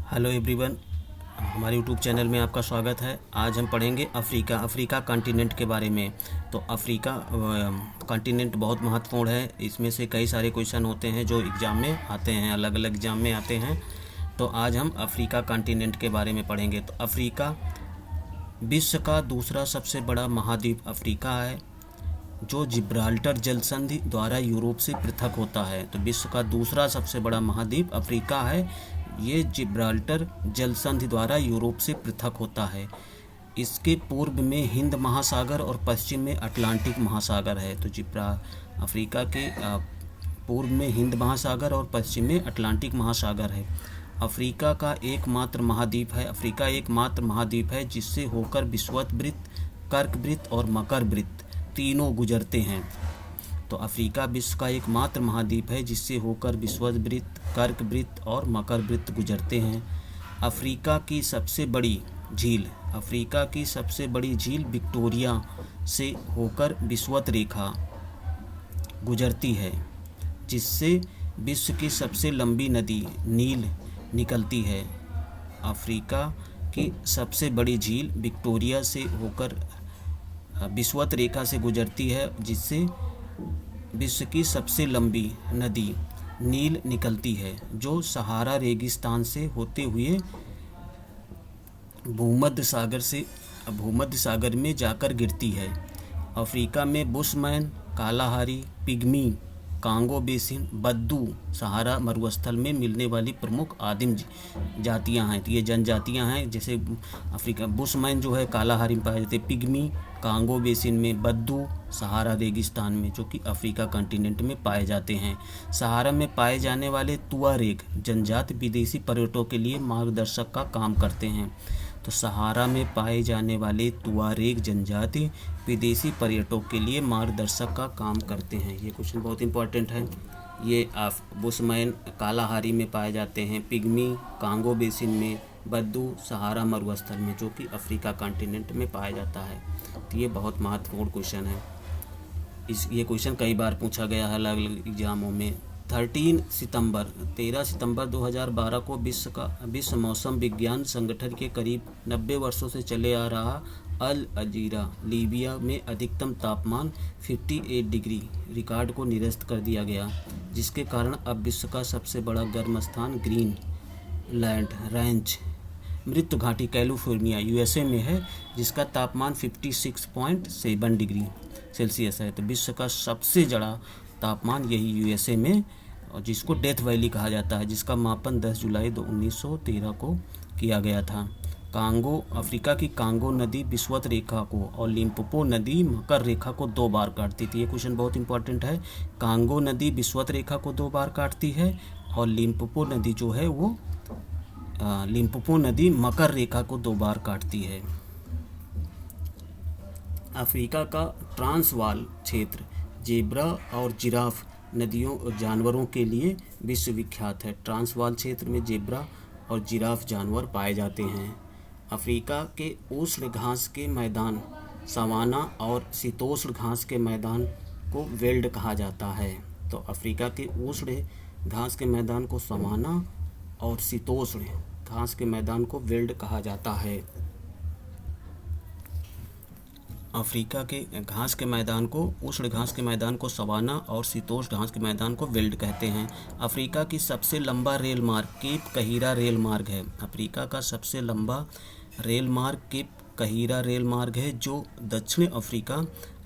Hello everyone, हमारे YouTube channel में आपका स्वागत है। आज हम पढ़ेंगे अफ़्रीका कॉन्टिनेंट के बारे में। तो अफ़्रीका कॉन्टिनेंट बहुत महत्वपूर्ण है। इसमें से कई सारे क्वेश्चन होते हैं जो एग्ज़ाम में आते हैं, अलग अलग एग्ज़ाम में आते हैं। तो आज हम अफ़्रीका कॉन्टिनेंट के बारे में पढ़ेंगे। तो अफ़्रीका विश्व का दूसरा सबसे बड़ा महाद्वीप अफ़्रीका है, जो जिब्राल्टर जलसंधि द्वारा यूरोप से पृथक होता है। तो विश्व का दूसरा सबसे बड़ा महाद्वीप अफ्रीका है। ये जिब्राल्टर जलसंधि द्वारा यूरोप से पृथक होता है। इसके पूर्व में हिंद महासागर और पश्चिम में अटलांटिक महासागर है। तो अफ्रीका के पूर्व में हिंद महासागर और पश्चिम में अटलांटिक महासागर है। अफ्रीका का एकमात्र महाद्वीप है जिससे होकर विषुवत वृत्त, कर्क वृत्त और मकर वृत्त तीनों गुजरते हैं। तो अफ्रीका विश्व का एकमात्र महाद्वीप है जिससे होकर विषुवत वृत्त, कर्क वृत्त और मकर वृत्त गुजरते हैं। अफ्रीका की सबसे बड़ी झील विक्टोरिया से होकर विषुवत रेखा गुजरती है, जिससे विश्व की सबसे लंबी नदी नील निकलती है। अफ्रीका की सबसे बड़ी झील विक्टोरिया से होकर विषुवत रेखा से गुजरती है, जिससे विश्व की सबसे लंबी नदी नील निकलती है, जो सहारा रेगिस्तान से होते हुए भूमध्य सागर में जाकर गिरती है। अफ्रीका में Bushman, Kalahari, Pygmy, Congo basin, बद्दू सहारा मरुस्थल में मिलने वाली प्रमुख आदिम जातियां हैं। तो ये जनजातियां हैं, जैसे अफ्रीका बुशमैन जो है कालाहारी में पाए जाते, पिग्मी कांगो बेसिन में, बद्दू सहारा रेगिस्तान में, जो कि अफ्रीका कॉन्टिनेंट में पाए जाते हैं। सहारा में पाए जाने वाले तुआरेग जनजाति विदेशी पर्यटकों के लिए मार्गदर्शक का काम करते हैं। तो सहारा में पाए जाने वाले तुआरेग जनजाति विदेशी पर्यटकों के लिए मार्गदर्शक का काम करते हैं। ये क्वेश्चन बहुत इंपॉर्टेंट है। ये बुशमैन कालाहारी में पाए जाते हैं, पिग्मी कांगो बेसिन में, बद्दू सहारा मरुस्थल में, जो कि अफ्रीका कॉन्टिनेंट में पाया जाता है। तो ये बहुत महत्वपूर्ण क्वेश्चन है। ये क्वेश्चन कई बार पूछा गया है अलग अलग एग्जामों में। 13 सितंबर 2012 को विश्व मौसम विज्ञान संगठन के करीब 90 वर्षों से चले आ रहा अल अजीरा लीबिया में अधिकतम तापमान 58 डिग्री रिकॉर्ड को निरस्त कर दिया गया, जिसके कारण अब विश्व का सबसे बड़ा गर्म स्थान ग्रीनलैंड रेंज मृत्यु घाटी कैलिफोर्निया यूएसए में है, जिसका तापमान 56.7 डिग्री सेल्सियस है। तो विश्व का सबसे बड़ा तापमान यही यूएसए में, और जिसको डेथ वैली कहा जाता है, जिसका मापन 10 जुलाई 1913 को किया गया था। अफ्रीका की कांगो नदी विषुवत रेखा को और लिम्पोपो नदी मकर रेखा को 2 बार काटती थी। ये क्वेश्चन बहुत इंपॉर्टेंट है। कांगो नदी विषुवत रेखा को 2 बार काटती है, और लिम्पोपो नदी जो है वो लिम्पोपो नदी मकर रेखा को 2 बार काटती है। अफ्रीका का ट्रांसवाल क्षेत्र जेब्रा और जिराफ नदियों और जानवरों के लिए विश्वविख्यात है। ट्रांसवाल क्षेत्र में जेब्रा और जिराफ जानवर पाए जाते हैं। अफ्रीका के उष्ण घास के मैदान सवाना और शीतोष्ण घास के मैदान को वेल्ड कहा जाता है। तो अफ्रीका के उष्ण घास के मैदान को सवाना और शीतोष्ण घास के मैदान को वेल्ड कहा जाता है। अफ्रीका के घास के मैदान को उष्ण घास के मैदान को सवाना और शीतोष्ण घास के मैदान को वेल्ड कहते हैं। अफ्रीका की सबसे लंबा रेल मार्ग केप कहीरा रेल मार्ग है। अफ्रीका का सबसे लंबा रेल मार्ग केप कहीरा रेल मार्ग है, जो दक्षिण अफ्रीका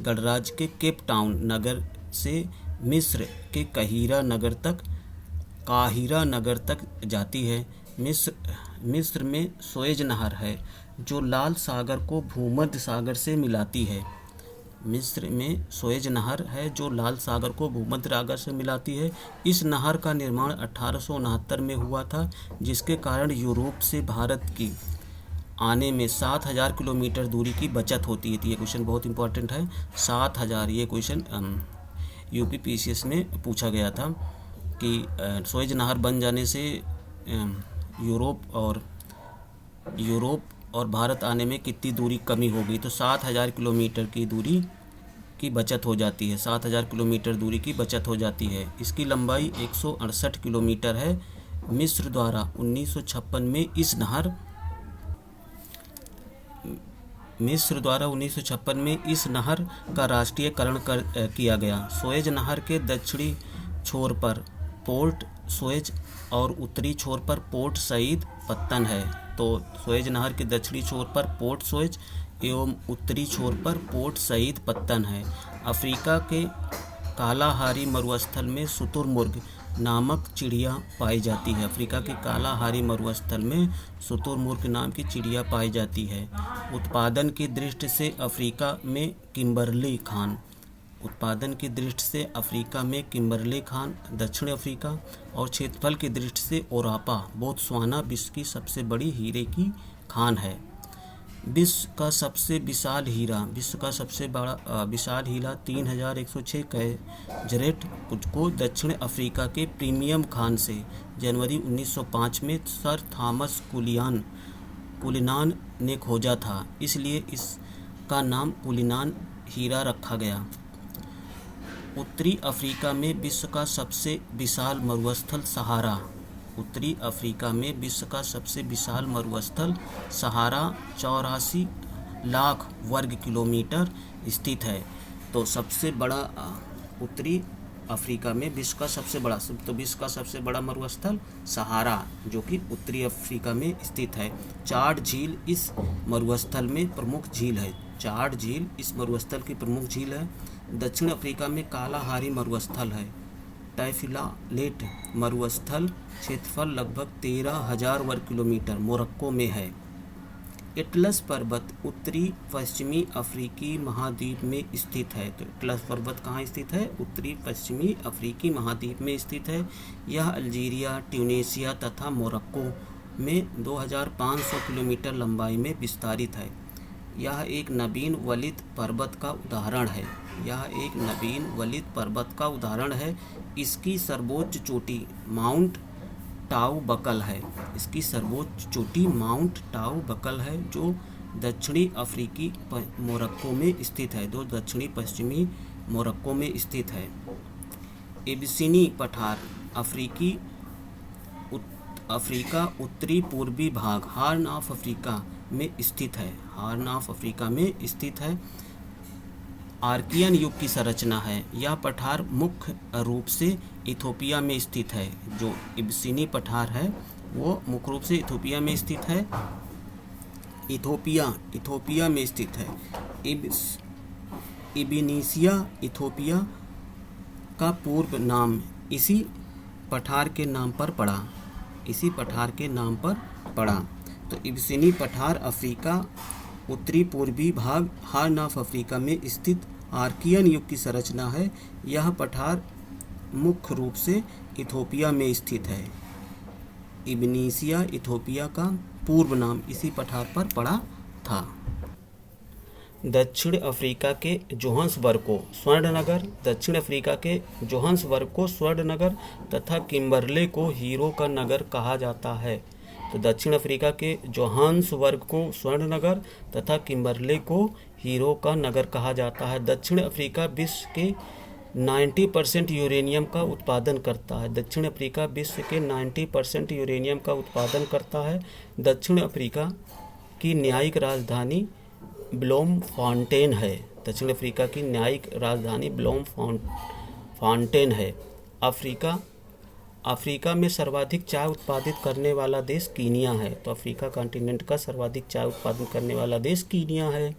गणराज्य के केप टाउन नगर से मिस्र के काहिरा नगर तक जाती है। मिस्र में सुएज नहर है, जो लाल सागर को भूमध्य सागर से मिलाती है। मिस्र में सुएज नहर है, जो लाल सागर को भूमध्य सागर से मिलाती है। इस नहर का निर्माण 1869 में हुआ था, जिसके कारण यूरोप से भारत की आने में 7000 किलोमीटर दूरी की बचत होती है। तो ये क्वेश्चन बहुत इंपॉर्टेंट है। 7000, ये क्वेश्चन यूपीपीसीएस में पूछा गया था कि सुएज नहर बन जाने से यूरोप और भारत आने में कितनी दूरी कमी हो गई। तो 7000 किलोमीटर की दूरी की बचत हो जाती है। 7000 किलोमीटर दूरी की बचत हो जाती है। इसकी लंबाई 168 किलोमीटर है मिस्र द्वारा 1956 में इस नहर का राष्ट्रीयकरण किया गया। सुएज नहर के दक्षिणी छोर पर पोर्ट सुएज और उत्तरी छोर पर पोर्ट सईद पत्तन है। तो सुएज नहर के दक्षिणी छोर पर पोर्ट सुएज एवं उत्तरी छोर पर पोर्ट सईद पत्तन है। अफ्रीका के कालाहारी मरुस्थल में शुतुरमुर्ग नामक चिड़िया पाई जाती है। अफ्रीका के कालाहारी मरुस्थल में शुतुरमुर्ग नाम की चिड़िया पाई जाती है। उत्पादन की दृष्टि से अफ्रीका में किम्बरली खान दक्षिण अफ्रीका और क्षेत्रफल की दृष्टि से ओरापा बोत्सवाना विश्व की सबसे बड़ी हीरे की खान है। विश्व का सबसे बड़ा विशाल हीरा 3106 कैरेट को दक्षिण अफ्रीका के प्रीमियम खान से जनवरी 1905 में सर थॉमस कुलिनान ने खोजा था, इसलिए इसका नाम कुलिनान हीरा रखा गया। उत्तरी अफ्रीका में विश्व का सबसे विशाल मरुस्थल सहारा 84 लाख वर्ग किलोमीटर स्थित है। तो सबसे बड़ा उत्तरी अफ्रीका में विश्व का सबसे बड़ा मरुस्थल सहारा, जो कि उत्तरी अफ्रीका में स्थित है। चाड झील इस मरुस्थल में प्रमुख झील है। दक्षिण अफ्रीका में कालाहारी मरुस्थल है। टैफिलालेट मरुस्थल क्षेत्रफल लगभग 13,000 वर्ग किलोमीटर मोरक्को में है। एटलस पर्वत उत्तरी पश्चिमी अफ्रीकी महाद्वीप में स्थित है। तो एटलस पर्वत कहाँ स्थित है? उत्तरी पश्चिमी अफ्रीकी महाद्वीप में स्थित है। यह अल्जीरिया, ट्यूनीसिया तथा मोरक्को में 2500 किलोमीटर लंबाई में विस्तारित है। यह एक नवीन वलित पर्वत का उदाहरण है। इसकी सर्वोच्च चोटी माउंट टाऊ बकल है, जो दक्षिणी अफ्रीकी मोरक्को में स्थित है, दक्षिणी पश्चिमी मोरक्को में स्थित है। एबिसिनी पठार अफ्रीका उत्तरी पूर्वी भाग हॉर्न ऑफ अफ्रीका में स्थित है। आर्कियन युग की संरचना है। यह पठार मुख्य रूप से इथोपिया में स्थित है। जो एबिसिनी पठार है वो मुख्य रूप से इथोपिया में स्थित है। इबिनिसिया इथोपिया का पूर्व नाम इसी पठार के नाम पर पड़ा। तो एबिसिनी पठार अफ्रीका उत्तरी पूर्वी भाग हॉर्न ऑफ अफ्रीका में स्थित आर्कियन युग की संरचना है। यह पठार मुख्य रूप से इथोपिया में स्थित है। इब्निसिया इथोपिया का पूर्व नाम इसी पठार पर पड़ा था। दक्षिण अफ्रीका के जोहान्सबर्ग को स्वर्ण नगर तथा किम्बरले को हीरो का नगर कहा जाता है। तो दक्षिण अफ्रीका के जोहान्सबर्ग को स्वर्ण नगर तथा किम्बरले को हीरो का नगर कहा जाता है। दक्षिण अफ्रीका विश्व के 90% यूरेनियम का उत्पादन करता है। दक्षिण अफ्रीका की न्यायिक राजधानी ब्लोमफॉन्टेन है। अफ्रीका में सर्वाधिक चाय उत्पादित करने वाला देश कीनिया है। तो अफ्रीका कॉन्टिनेंट का सर्वाधिक चाय उत्पादन करने वाला देश कीनिया है।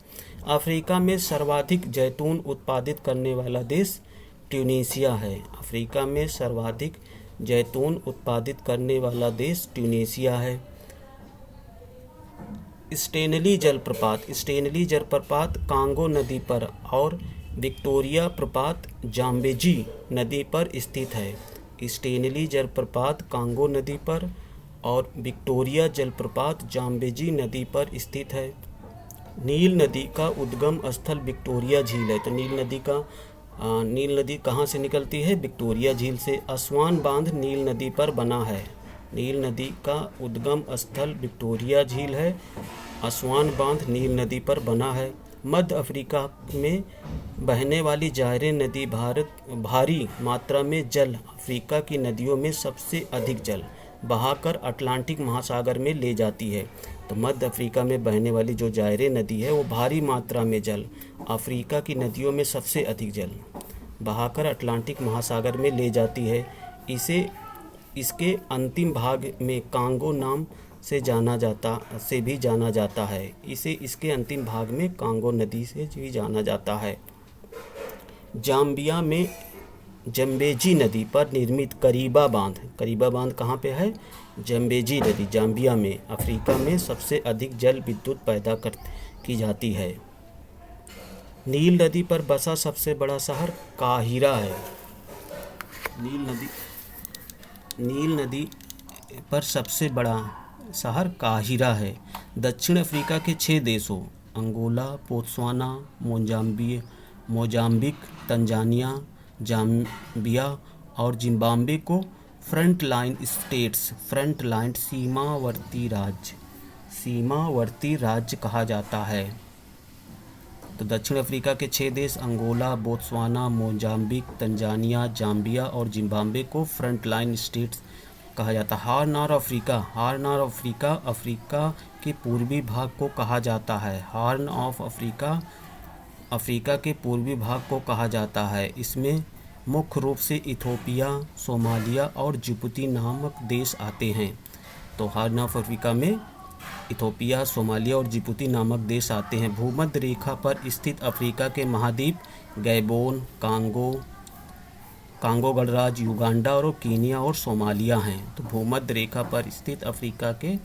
अफ्रीका में सर्वाधिक जैतून उत्पादित करने वाला देश ट्यूनीसिया है। स्टेनली जलप्रपात कांगो नदी पर और विक्टोरिया प्रपात जाम्बेजी नदी पर स्थित है। स्टेनली जलप्रपात कांगो नदी पर और विक्टोरिया जलप्रपात जाम्बेजी नदी पर स्थित है। नील नदी का उद्गम स्थल विक्टोरिया झील है। तो नील नदी कहाँ से निकलती है? विक्टोरिया झील से। असवान बांध नील नदी पर बना है। नील नदी का उद्गम स्थल विक्टोरिया झील है। असवान बांध नील नदी पर बना है। मध्य अफ्रीका में बहने वाली जायरे नदी भारी मात्रा में जल अफ्रीका की नदियों में सबसे अधिक जल बहाकर अटलांटिक महासागर में ले जाती है। तो मध्य अफ्रीका में बहने वाली जो जायरे नदी है वो भारी मात्रा में जल, अफ्रीका की नदियों में सबसे अधिक जल बहाकर अटलांटिक महासागर में ले जाती है। इसे इसके अंतिम भाग में कांगो नाम से भी जाना जाता है। इसे इसके अंतिम भाग में कांगो नदी से भी जाना जाता है। जाम्बिया में जम्बेजी नदी पर निर्मित करीबा बांध कहाँ पे है? जम्बेजी नदी, जाम्बिया में, अफ्रीका में सबसे अधिक जल विद्युत पैदा की जाती है। नील नदी पर बसा सबसे बड़ा शहर काहिरा है। नील नदी पर सबसे बड़ा शहर काहिरा है। दक्षिण अफ्रीका के 6 देशों Angola, Botswana, Mozambique, Tanzania, Zambia और जिम्बाब्वे को फ्रंटलाइन सीमावर्ती राज्य कहा जाता है। तो दक्षिण अफ्रीका के 6 देश Angola, Botswana, Mozambique, Tanzania, Zambia और जिम्बाब्वे को फ्रंटलाइन स्टेट्स कहा जाता है। हॉर्न ऑफ अफ्रीका के पूर्वी भाग को कहा जाता है। हॉर्न ऑफ अफ्रीका के पूर्वी भाग को कहा जाता है। इसमें मुख्य रूप से इथोपिया, सोमालिया और जिबूती नामक देश आते हैं। तो हॉर्न ऑफ अफ्रीका में इथोपिया, सोमालिया और जिबूती नामक देश आते हैं। भूमध्य रेखा पर स्थित अफ्रीका के महाद्वीप गैबोन, कांगो गणराज्य, युगांडा और कीनिया और सोमालिया हैं। तो भूमध्य रेखा पर स्थित अफ्रीका के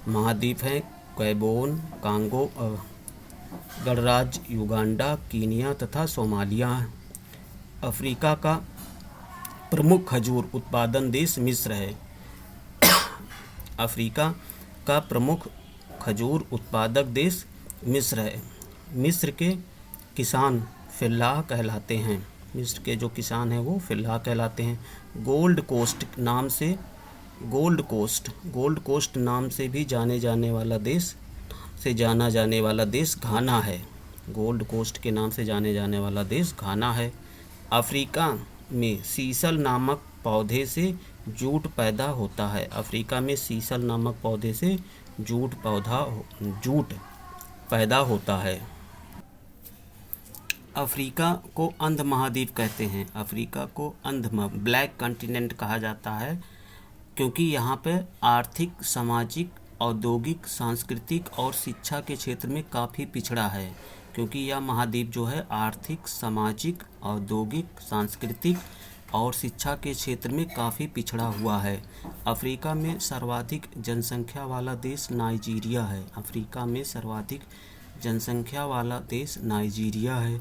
महाद्वीप हैं गैबोन, कांगो गणराज्य, युगांडा, कीनिया तथा सोमालिया। अफ्रीका का प्रमुख खजूर उत्पादन देश मिस्र है। अफ्रीका का प्रमुख खजूर उत्पादक देश मिस्र है। मिस्र के किसान फिल्लाह कहलाते हैं। मिस्र के जो किसान हैं वो फिल्लाह कहलाते हैं। गोल्ड कोस्ट नाम से भी जाना जाने वाला देश घाना है। गोल्ड कोस्ट के नाम से जाने जाने वाला देश घाना है। अफ्रीका में सीसल नामक पौधे से जूट पैदा होता है। अफ्रीका में सीसल नामक पौधे से जूट पैदा होता है। अफ्रीका को अंध महाद्वीप कहते हैं। अफ्रीका को ब्लैक कॉन्टिनेंट कहा जाता है क्योंकि यहाँ पे आर्थिक, सामाजिक, औद्योगिक, सांस्कृतिक और शिक्षा के क्षेत्र में काफ़ी पिछड़ा है। क्योंकि यह महाद्वीप जो है आर्थिक, सामाजिक, औद्योगिक, सांस्कृतिक और शिक्षा के क्षेत्र में काफ़ी पिछड़ा हुआ है। अफ्रीका में सर्वाधिक जनसंख्या वाला देश नाइजीरिया है। अफ्रीका में सर्वाधिक जनसंख्या वाला देश नाइजीरिया है।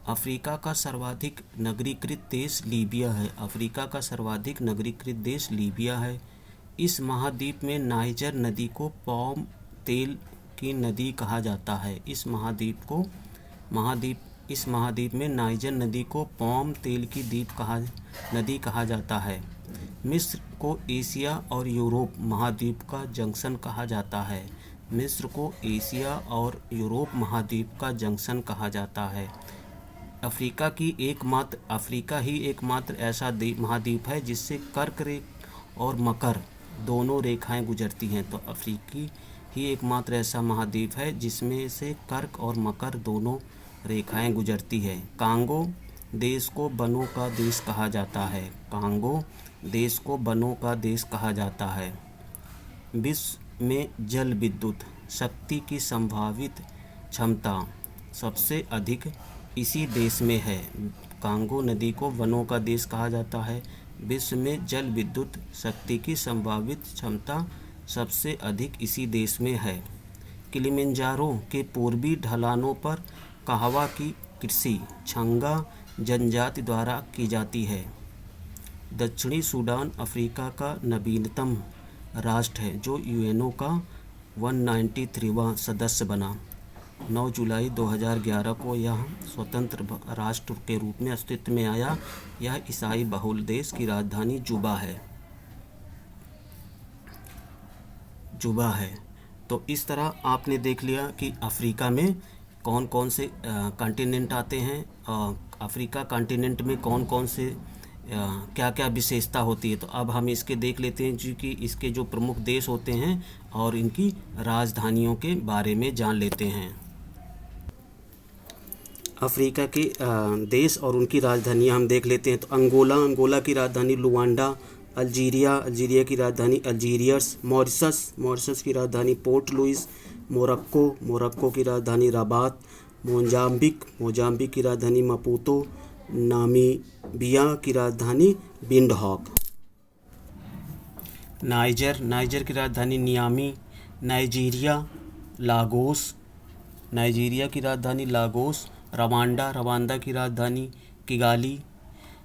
अफ्रीका का सर्वाधिक नगरीकृत देश लीबिया है। अफ्रीका का सर्वाधिक नगरीकृत देश लीबिया है। इस महाद्वीप में नाइजर नदी को पाम तेल की नदी कहा जाता है। इस महाद्वीप में नाइजर नदी को पाम तेल की नदी कहा जाता है। मिस्र को एशिया और यूरोप महाद्वीप का जंक्शन कहा जाता है। मिस्र को एशिया और यूरोप महाद्वीप का जंक्शन कहा जाता है। अफ्रीका ही एकमात्र ऐसा महाद्वीप है जिससे कर्क और मकर दोनों रेखाएं गुजरती हैं। तो अफ्रीकी ही एकमात्र ऐसा महाद्वीप है जिसमें से कर्क और मकर दोनों रेखाएं गुजरती है। कांगो देश को वनों का देश कहा जाता है। कांगो देश को वनों का देश कहा जाता है। विश्व में जल विद्युत शक्ति की संभावित क्षमता सबसे अधिक इसी देश में है। कांगो नदी को वनों का देश कहा जाता है। विश्व में जल विद्युत शक्ति की संभावित क्षमता सबसे अधिक इसी देश में है। किलिमंजारो के पूर्वी ढलानों पर कहवा की कृषि छंगा जनजाति द्वारा की जाती है। दक्षिणी सूडान अफ्रीका का नवीनतम राष्ट्र है जो यूएनओ का 193वां सदस्य बना। 9 जुलाई 2011 को यह स्वतंत्र राष्ट्र के रूप में अस्तित्व में आया। यह ईसाई बहुल देश की राजधानी जुबा है। तो इस तरह आपने देख लिया कि अफ्रीका में कौन कौन से कॉन्टिनेंट आते हैं। अफ्रीका कॉन्टिनेंट में कौन कौन से क्या क्या विशेषता होती है। तो अब हम इसके देख लेते हैं जी कि इसके जो प्रमुख देश होते हैं और इनकी राजधानियों के बारे में जान लेते हैं। अफ्रीका के देश और उनकी राजधानियां हम देख लेते हैं। तो अंगोला की राजधानी लुआंडा, अल्जीरिया की राजधानी अल्जीरियस, मॉरिशस की राजधानी पोर्ट लुइस, मोरक्को की राजधानी रबात, मोजाम्बिक की राजधानी मपूतो, नामीबिया की राजधानी विंडहॉक, नाइजर की राजधानी नियामी, नाइजीरिया की राजधानी लागोस, रवांडा की राजधानी किगाली,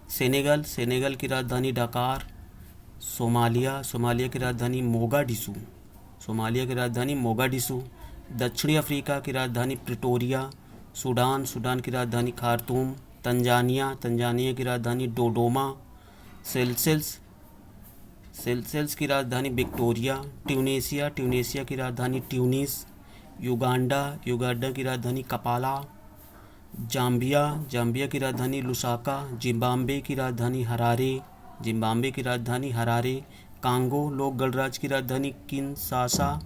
सेनेगल की राजधानी डकार, सोमालिया की राजधानी मोगाडिशु, दक्षिणी अफ्रीका की राजधानी प्रिटोरिया, सूडान की राजधानी खार्तूम, तंजानिया की राजधानी डोडोमा, सेल्सेल्स की राजधानी विक्टोरिया, ट्यूनेशिया की राजधानी ट्यूनिस, युगांडा की राजधानी कपाला, जाम्बिया की राजधानी लुसाका, जिम्बाब्वे की राजधानी हरारे, कांगो लोक गणराज्य की राजधानी किनशासा,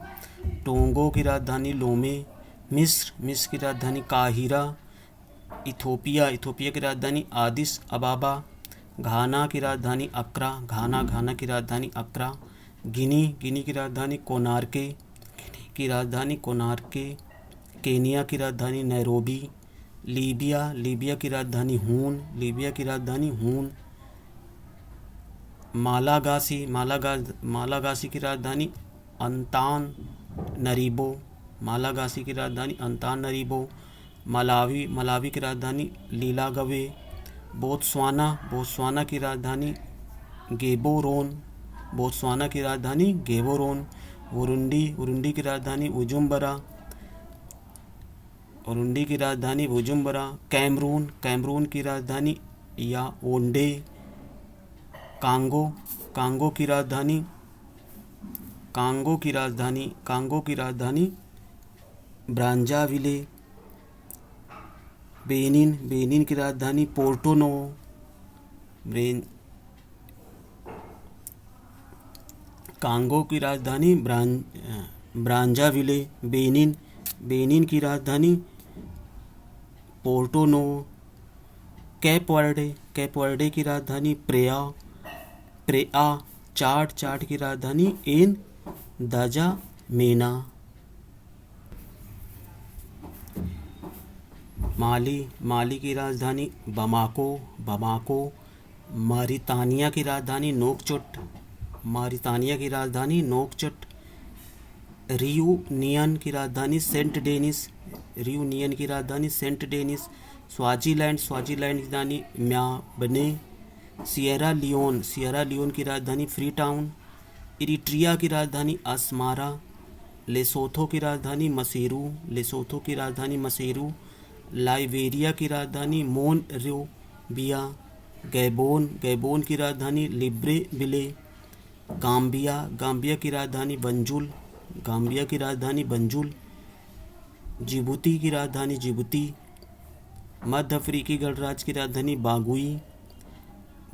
टोंगो की राजधानी लोमे, मिस्र की राजधानी काहिरा, इथोपिया की राजधानी आदिस अबाबा, घाना की राजधानी अक्रा, गिनी की राजधानी कोनार्के, केनिया की राजधानी नैरोबी, लीबिया की राजधानी हून, मालागासी की राजधानी अंतानरीबो, मलावी की राजधानी लीलागवे, बोत्सवाना की राजधानी गेबोरोन, उरुंडी की राजधानी बुजुम्बरा, कैमरून की राजधानी याओंडे, कांगो की राजधानी ब्रांजाविले, बेनिन की राजधानी पोर्टो नोवो, कांगो की राजधानी ब्रांजाविले, बेनिन की राजधानी पोर्टो नोवो, कैप वर्डे की राजधानी प्रेआ, चाड की राजधानी एन दजामेना, माली की राजधानी बमाको, मॉरितानिया की राजधानी नोकचोट, रियूनियन की राजधानी सेंट डेनिस, स्वाजीलैंड की राजधानी म्याबने, सिएरा लियोन की राजधानी फ्रीटाउन, इरिट्रिया की राजधानी अस्मारा, लेसोथो की राजधानी मसेरू, लाइबेरिया की राजधानी मोनरोविया, गैबोन की राजधानी लिब्रेविले, गाम्बिया की राजधानी बंजुल, जिबूती की राजधानी मध्य अफ्रीकी गणराज्य की राजधानी बागुई,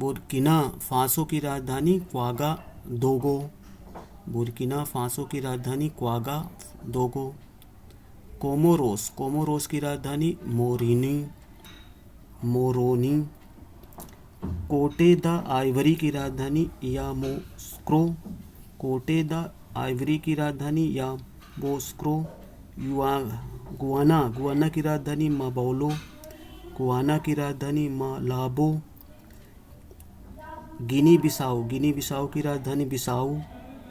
बुर्किना फासो की राजधानी क्वागादोगो, कोमोरोस की राजधानी मोरोनी, कोटे द आइवरी की राजधानी यामोस्क्रो, गुआना की राजधानी माबोलो, मालाबो, गिनी बिसाऊ की राजधानी बिसाऊ,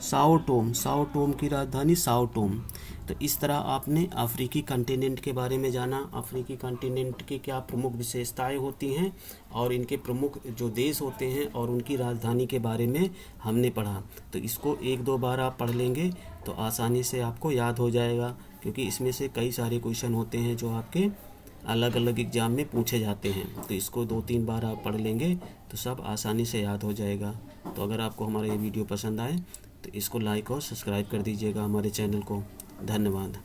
साओ टोम की राजधानी साओ टोम। तो इस तरह आपने अफ्रीकी कॉन्टिनेंट के बारे में जाना, अफ्रीकी कॉन्टिनेंट की क्या प्रमुख विशेषताएं होती हैं और इनके प्रमुख जो देश होते हैं और उनकी राजधानी के बारे में हमने पढ़ा। तो इसको 1-2 बार आप पढ़ लेंगे तो आसानी से आपको याद हो जाएगा, क्योंकि इसमें से कई सारे क्वेश्चन होते हैं जो आपके अलग अलग एग्ज़ाम में पूछे जाते हैं। तो इसको 2-3 बार आप पढ़ लेंगे तो सब आसानी से याद हो जाएगा। तो अगर आपको हमारा ये वीडियो पसंद आए तो इसको लाइक और सब्सक्राइब कर दीजिएगा हमारे चैनल को। धन्यवाद।